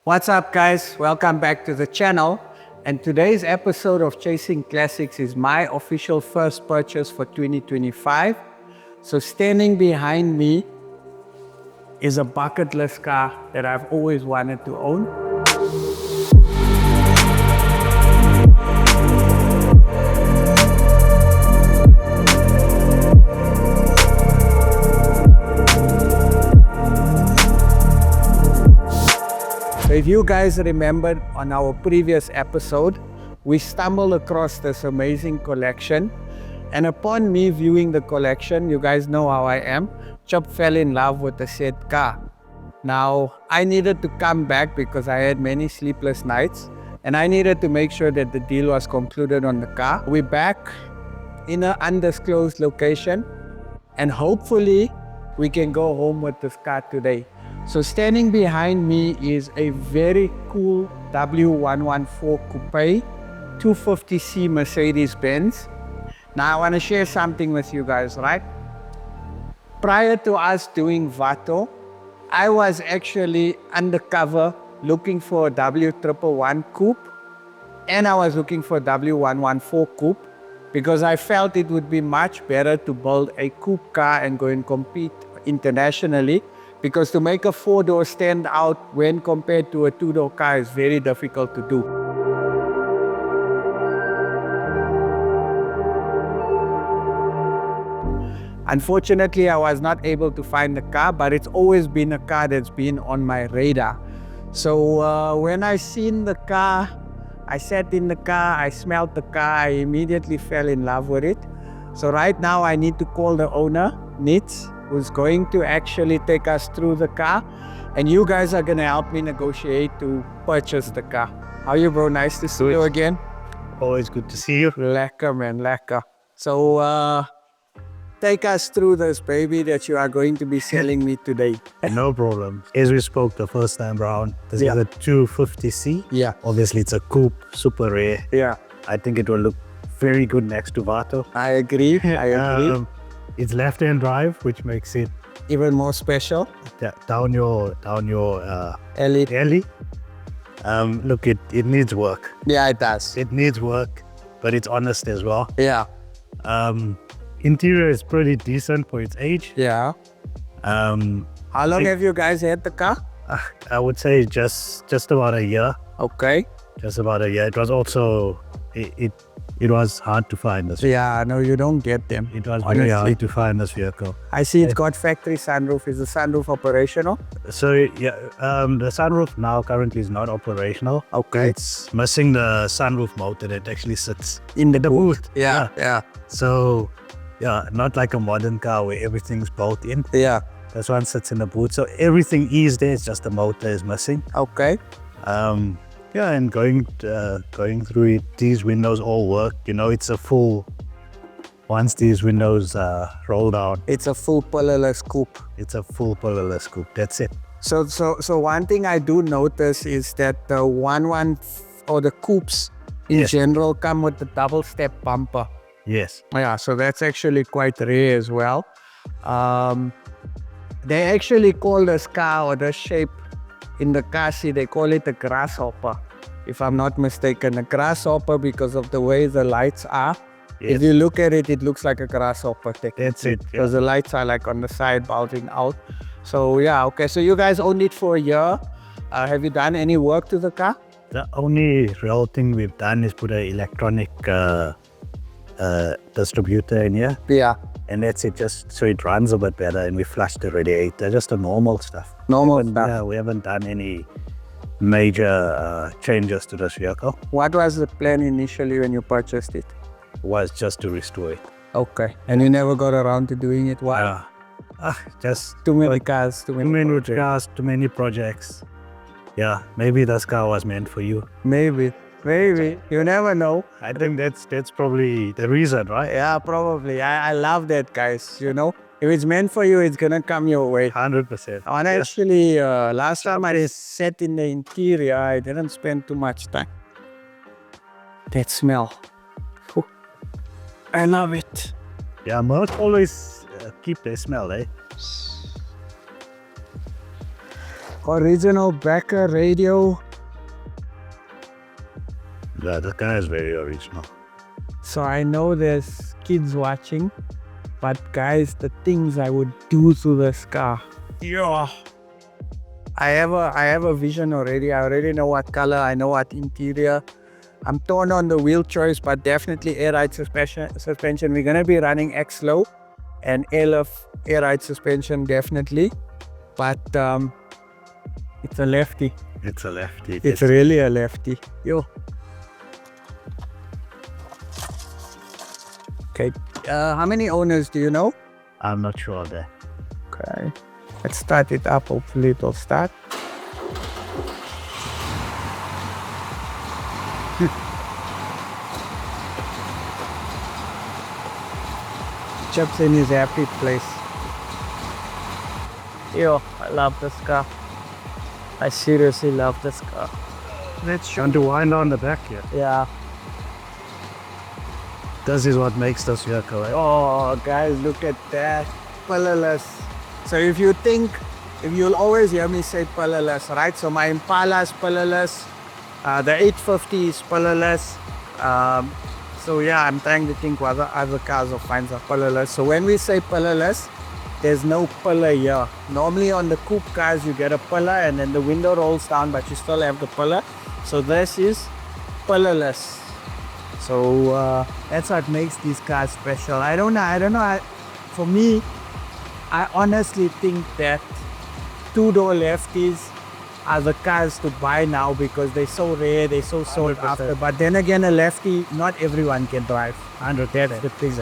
What's up, guys? Welcome back to the channel. And today's episode of Chasing Classics is my official first purchase for 2025. So standing behind me is a bucket list car that I've always wanted to own. So if you guys remember on our previous episode, we stumbled across this amazing collection. And upon me viewing the collection, you guys know how I am, Chop fell in love with the said car. Now, I needed to come back because I had many sleepless nights and I needed to make sure that the deal was concluded on the car. We're back in an undisclosed location and hopefully we can go home with this car today. So standing behind me is a very cool W114 Coupe 250C Mercedes-Benz. Now I want to share something with you guys, right? Prior to us doing Vato, I was actually undercover looking for a W111 Coupe and I was looking for a W114 Coupe because I felt it would be much better to build a coupe car and go and compete internationally. Because to make a four-door stand out when compared to a two-door car is very difficult to do. Unfortunately, I was not able to find the car, but it's always been a car that's been on my radar. So when I seen the car, I sat in the car, I smelled the car, I immediately fell in love with it. So right now I need to call the owner, Nitz, who's going to actually take us through the car, and you guys are going to help me negotiate to purchase the car. How are you, bro? Nice to see you again. Always good to see you. Lekker, man, lekker. So take us through this baby that you are going to be selling me today. No problem. As we spoke the first time around, this is a 250C. Yeah. Obviously it's a coupe, super rare. Yeah. I think it will look very good next to Vato. I agree. I agree. It's left-hand drive, which makes it even more special. Down your alley. Look, it needs work. Yeah, it does. It needs work, but it's honest as well. Yeah. Interior is pretty decent for its age. Yeah. How long have you guys had the car? I would say just about a year. Okay. Just about a year. It was also it was hard to find this. Yeah, no, you don't get them. It was very hard to find this vehicle. I see it's got factory sunroof. Is the sunroof operational? So yeah, the sunroof now currently is not operational. Okay. It's missing the sunroof motor that actually sits in the boot. Yeah. So yeah, not like a modern car where everything's built in. Yeah. This one sits in the boot. So everything is there, it's just the motor is missing. Okay. Yeah, and going through it, these windows all work. You know, it's a full, once these windows roll down, it's a full pillarless coupe. It's a full pillarless coupe. That's it. So one thing I do notice is that the the coupes in general come with the double step bumper. Yes. Yeah, so that's actually quite rare as well. They actually call this car or this shape in the car seat, they call it a grasshopper, if I'm not mistaken. A grasshopper because of the way the lights are. Yes. If you look at it, it looks like a grasshopper. That's it. Because the lights are like on the side bulging out. So yeah, okay. So you guys owned it for a year. Have you done any work to the car? The only real thing we've done is put an electronic distributor in here. Yeah. And that's it, just so it runs a bit better, and we flushed the radiator, just the normal stuff. Normal stuff. Yeah, we haven't done any major changes to this vehicle. What was the plan initially when you purchased it? Was just to restore it. Okay. And you never got around to doing it? Why? Just too many cars, too many projects. Yeah, maybe this car was meant for you. Maybe. You never know. I think that's probably the reason, right? Yeah, probably. I love that, guys. You know, if it's meant for you, it's gonna come your way. 100%. And actually, last time I sat in the interior, I didn't spend too much time. That smell. Ooh, I love it. Yeah, most always keep the smell, eh? Original Becker radio. Yeah, the car is very original. So I know there's kids watching, but guys, the things I would do to this car. Yeah. I have a vision already. I already know what color, I know what interior. I'm torn on the wheel choice, but definitely air ride suspension. We're gonna be running X-Low and airlift air ride suspension definitely. But it's a lefty. It's a lefty. It's really a lefty. Yo. Okay. How many owners do you know? I'm not sure there. Okay. Let's start it up. Hopefully it'll start. Chip's in his happy place. Yo, I love this car. I seriously love this car. Let's show to wind on the back here. Yeah. This is what makes this vehicle. Oh, guys, look at that. Pillarless. So if you'll always hear me say pillarless, right? So my Impala is pillarless. The 850 is pillarless. So yeah, I'm trying to think what other cars of mine are pillarless. So when we say pillarless, there's no pillar here. Normally on the coupe cars, you get a pillar and then the window rolls down, but you still have the pillar. So this is pillarless. So that's what makes these cars special. I don't know. For me, I honestly think that two-door lefties are the cars to buy now because they're so rare, they're so sought after. But then again, a lefty, not everyone can drive. 100%. That's the thing.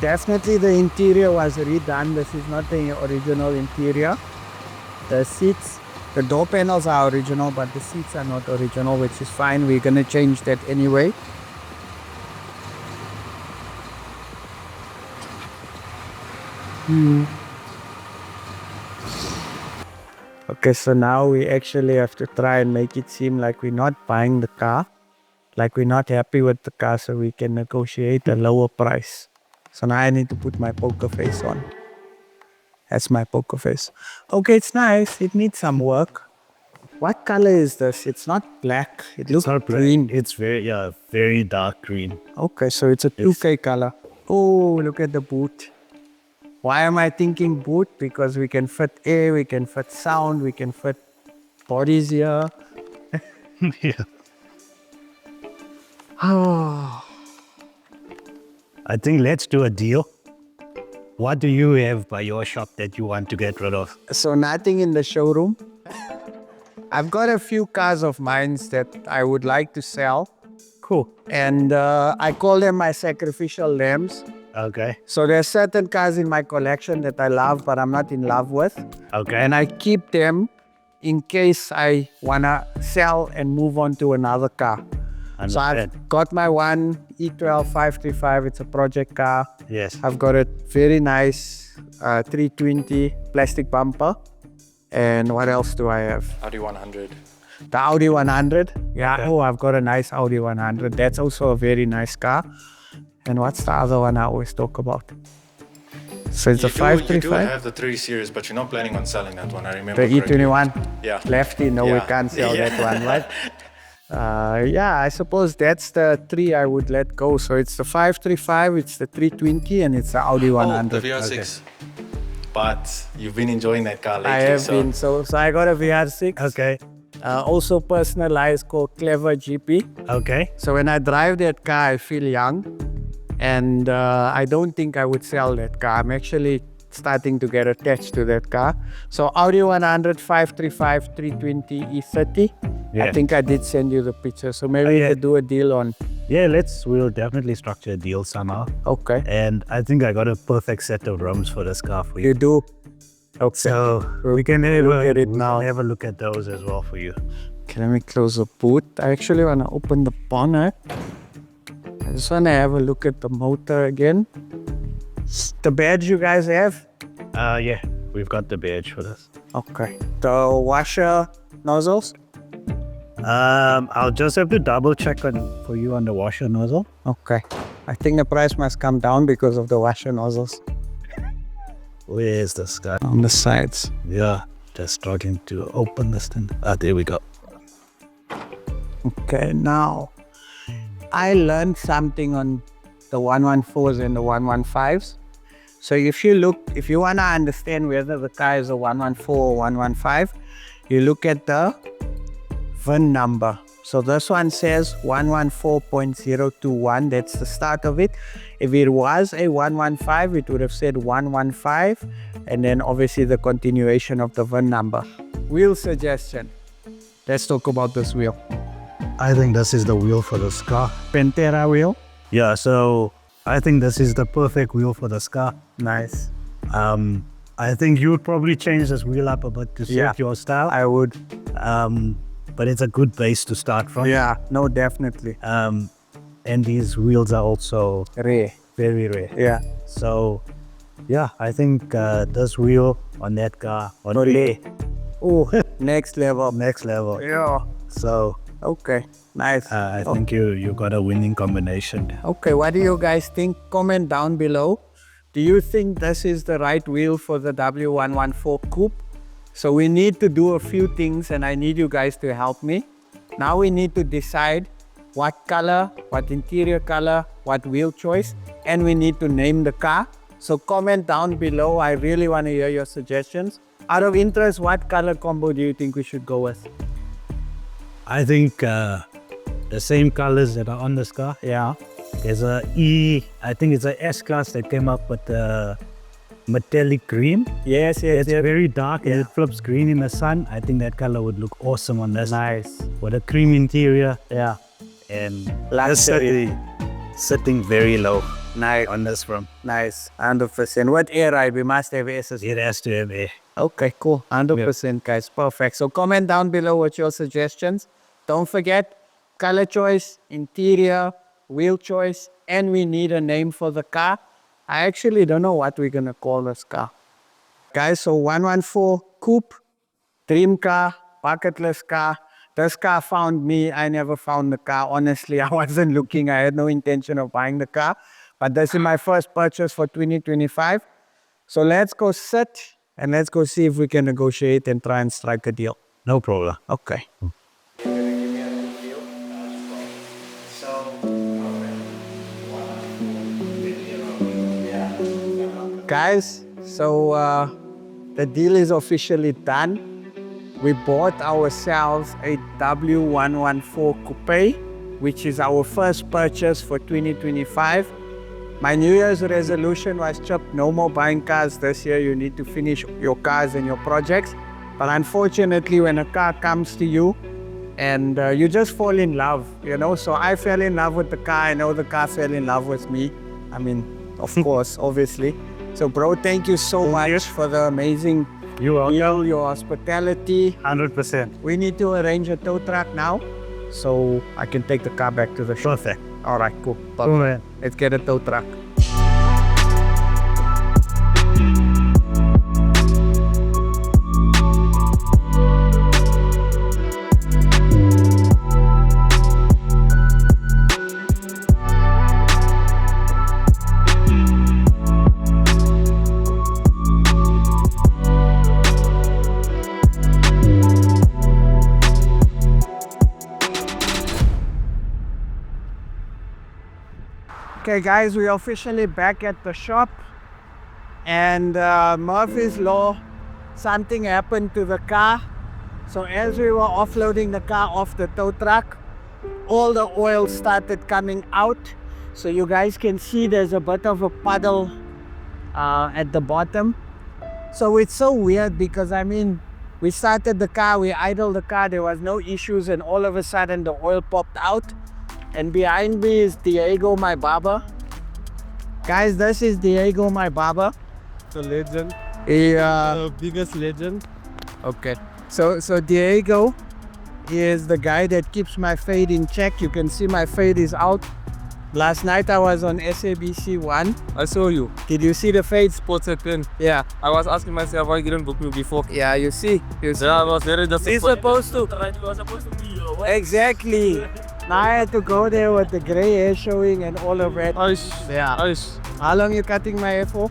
Definitely the interior was redone. This is not the original interior. The seats, the door panels are original, but the seats are not original, which is fine. We're gonna change that anyway. Okay, so now we actually have to try and make it seem like we're not buying the car, like we're not happy with the car, so we can negotiate a lower price. So now I need to put my poker face on. That's my poker face. Okay, it's nice. It needs some work. What color is this? It's not black. It looks green. It's very dark green. Okay, so it's a 2K color. Oh, look at the boot. Why am I thinking boot? Because we can fit air, we can fit sound, we can fit bodies here. Yeah. Oh. I think let's do a deal. What do you have by your shop that you want to get rid of? So nothing in the showroom. I've got a few cars of mine that I would like to sell. Cool. And I call them my sacrificial lambs. Okay. So there's certain cars in my collection that I love, but I'm not in love with. Okay. And I keep them in case I wanna sell and move on to another car. So I've got my one E12 535. It's a project car. Yes. I've got a very nice 320 plastic bumper. And what else do I have? Audi 100. The Audi 100. Yeah. Oh, I've got a nice Audi 100. That's also a very nice car. And what's the other one I always talk about? So it's a 535. You do have the 3 Series, but you're not planning on selling that one, I remember. The E21. Yeah. Lefty, no, we can't sell that one, right? Yeah, I suppose that's the 3 I would let go. So it's the 535, it's the 320, and it's the Audi 100. Oh, the VR6. Okay. But you've been enjoying that car lately. I have been. So I got a VR6. Okay. Also personalized, called Clever GP. Okay. So when I drive that car, I feel young. And I don't think I would sell that car. I'm actually starting to get attached to that car. So Audi 100, 535, 320, E30. Yeah. I think I did send you the picture. So maybe we could do a deal on. Yeah, we'll definitely structure a deal somehow. Okay. And I think I got a perfect set of rims for this car for you. You do? Okay. So we can look at it now. Have a look at those as well for you. Okay, let me close the boot. I actually want to open the bonnet. I just want to have a look at the motor again. The badge you guys have? Yeah, we've got the badge for this. Okay. The washer nozzles? I'll just have to double check for you on the washer nozzle. Okay. I think the price must come down because of the washer nozzles. Where's the scar? On the sides. Yeah, just struggling to open this thing. Ah, there we go. Okay, now I learned something on the 114s and the 115s. So if you want to understand whether the car is a 114 or 115, you look at the VIN number. So this one says 114.021, that's the start of it. If it was a 115, it would have said 115, and then obviously the continuation of the VIN number. Wheel suggestion. Let's talk about this wheel. I think this is the wheel for this car. Pantera wheel. Yeah, so I think this is the perfect wheel for this car. Nice. I think you would probably change this wheel up a bit to suit your style. I would. But it's a good base to start from. Yeah, no, definitely. And these wheels are also Rare. very rare. Yeah. So, yeah, I think this wheel on that car, Oh, next level. next level. Yeah. So, Okay, nice. I think you got a winning combination. Okay, what do you guys think? Comment down below. Do you think this is the right wheel for the W114 Coupe? So we need to do a few things and I need you guys to help me. Now we need to decide what color, what interior color, what wheel choice, and we need to name the car. So comment down below. I really want to hear your suggestions. Out of interest, what color combo do you think we should go with? I think the same colors that are on this car. Yeah. There's a I think it's a S-Class that came up with the metallic green. Yes. It's very dark and it flips green in the sun. I think that color would look awesome on this. Nice. With a cream interior. Yeah. And Luxury. sitting very low Nice. on this front. Nice. 100%. What air ride? We must have S's. It has to have air. Okay, cool. 100%, guys. Perfect. So comment down below what your suggestions. Don't forget, color choice, interior, wheel choice, and we need a name for the car. I actually don't know what we're going to call this car. Guys, so 114 Coupe, dream car, bucket list car. This car found me. I never found the car. Honestly, I wasn't looking. I had no intention of buying the car. But this is my first purchase for 2025. So let's go sit and let's go see if we can negotiate and try and strike a deal. No problem. Okay. Guys, so the deal is officially done. We bought ourselves a W114 Coupe, which is our first purchase for 2025. My New Year's resolution was, Chip, no more buying cars this year. You need to finish your cars and your projects. But unfortunately, when a car comes to you and you just fall in love, you know. So I fell in love with the car. I know the car fell in love with me. I mean, of course, obviously. So, bro, thank you so much for the amazing meal, your hospitality. 100%. We need to arrange a tow truck now so I can take the car back to the shop. Perfect. All right, cool. Cool, man. Let's get a tow truck. Okay guys, we're officially back at the shop and Murphy's Law, something happened to the car. So as we were offloading the car off the tow truck, all the oil started coming out. So you guys can see there's a bit of a puddle at the bottom. So it's so weird because I mean, we started the car, we idled the car, there was no issues, and all of a sudden the oil popped out. And behind me is Diego, my barber. Guys, this is Diego, my barber. The legend. The biggest legend. Okay. So Diego is the guy that keeps my fade in check. You can see my fade is out. Last night I was on SABC 1. I saw you. Did you see the fade? Spotted pin. Yeah. I was asking myself why you didn't book me before. Yeah, you see. Yeah, I was very disappointed. He's supposed to. You were supposed to be here. Exactly. Now I had to go there with the gray hair showing and all of that. Aish. Yeah. Aish. How long you cutting my hair for?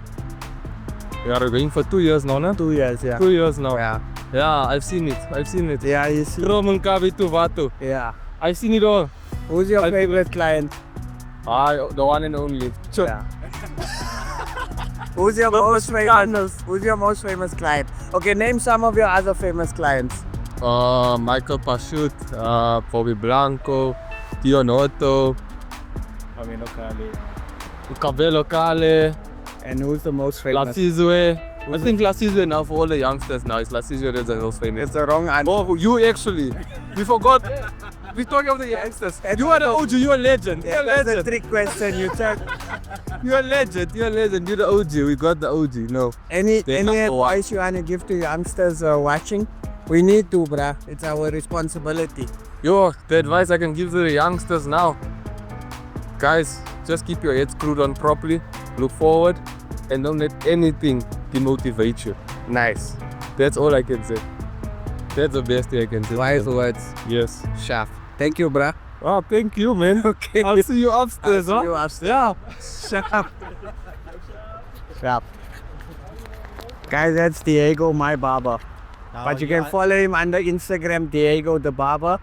We are going for 2 years now, no? 2 years, yeah. 2 years now. Yeah. Yeah, I've seen it. I've seen it. Yeah, you see. Roman Kabi to Vato. Yeah. I've seen it all. Who's your favorite client? The one and only. Sure. Yeah. Who's your most famous? Who's your most famous client? Okay, name some of your other famous clients. Michael Pashut, Bobby Blanco, Tionoto, Cabello Kale, And who's the most famous? Lasizwe. I think Lasizwe now for all the youngsters now. It's Lasizwe that's the most famous. It's the wrong answer. Oh, you actually. We forgot. We talking of the youngsters. You are the OG. You are a legend. You're a That's a legend. trick question. You took. You're a legend. You're a legend. You're the OG. We got the OG. No. Any They have to advice you want to give to youngsters watching? We need to, bruh. It's our responsibility. Yo, the advice I can give to the youngsters now. Guys, just keep your head screwed on properly. Look forward. And don't let anything demotivate you. Nice. That's all I can say. That's the best thing I can say. Wise words. Yes. Sharp. Thank you, bruh. Oh, thank you, man. Okay. I'll see you upstairs, I'll huh? see you upstairs. Yeah. Sharp. Sharp. Guys, that's Diego, my barber. But you can follow him under Instagram, Diego the Barber.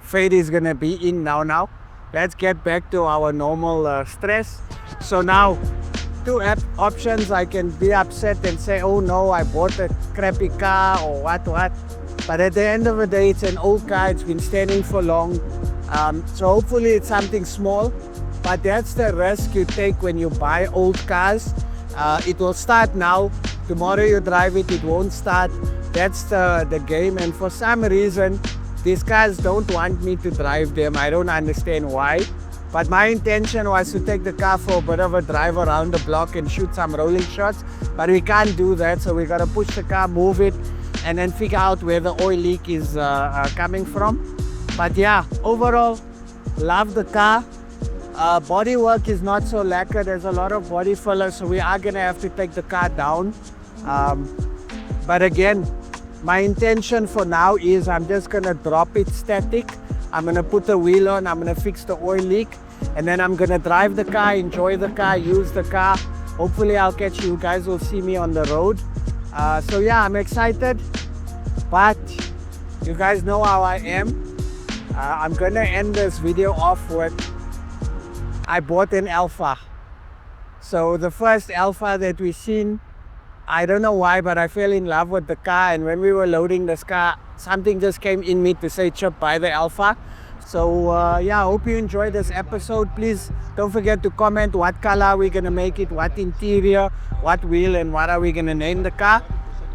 Fade is gonna be in now. Let's get back to our normal stress. So now, two options. I can be upset and say, oh no, I bought a crappy car or what. But at the end of the day, it's an old car. It's been standing for long. So hopefully it's something small. But that's the risk you take when you buy old cars. It will start now. Tomorrow you drive it, it won't start. That's the game. And for some reason, these cars don't want me to drive them. I don't understand why. But my intention was to take the car for a bit of a drive around the block and shoot some rolling shots. But we can't do that, so we gotta push the car, move it, and then figure out where the oil leak is coming from. But yeah, overall, love the car. Body work is not so lacquer. There's a lot of body filler, so we are gonna have to take the car down. But again, my intention for now is I'm just gonna drop it static. I'm gonna put the wheel on, I'm gonna fix the oil leak, and then I'm gonna drive the car, enjoy the car, use the car. Hopefully I'll catch you guys, will see me on the road. So yeah, I'm excited, but you guys know how I am. I'm gonna end this video off with, I bought an Alpha. So the first Alpha that we've seen, I don't know why, but I fell in love with the car, and when we were loading this car, something just came in me to say, Chip, buy the Alpha. So yeah, I hope you enjoyed this episode. Please don't forget to comment what color we're gonna make it, what interior, what wheel, and what are we gonna name the car.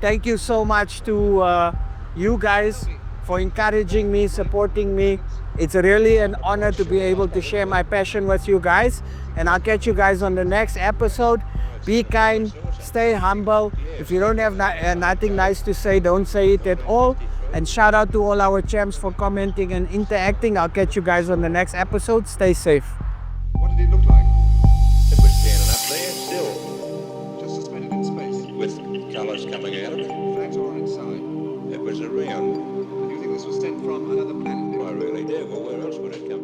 Thank you so much to you guys for encouraging me, supporting me. It's really an honor to be able to share my passion with you guys, and I'll catch you guys on the next episode. Be kind, stay humble. If you don't have nothing nice to say, don't say it at all. And shout out to all our champs for commenting and interacting. I'll catch you guys on the next episode. Stay safe. What did it look like? It was standing up there still, Just suspended in space. with colors coming out of it. Flat or inside? It was around. And you think this was sent from another planet? I really did. Well, where else would it come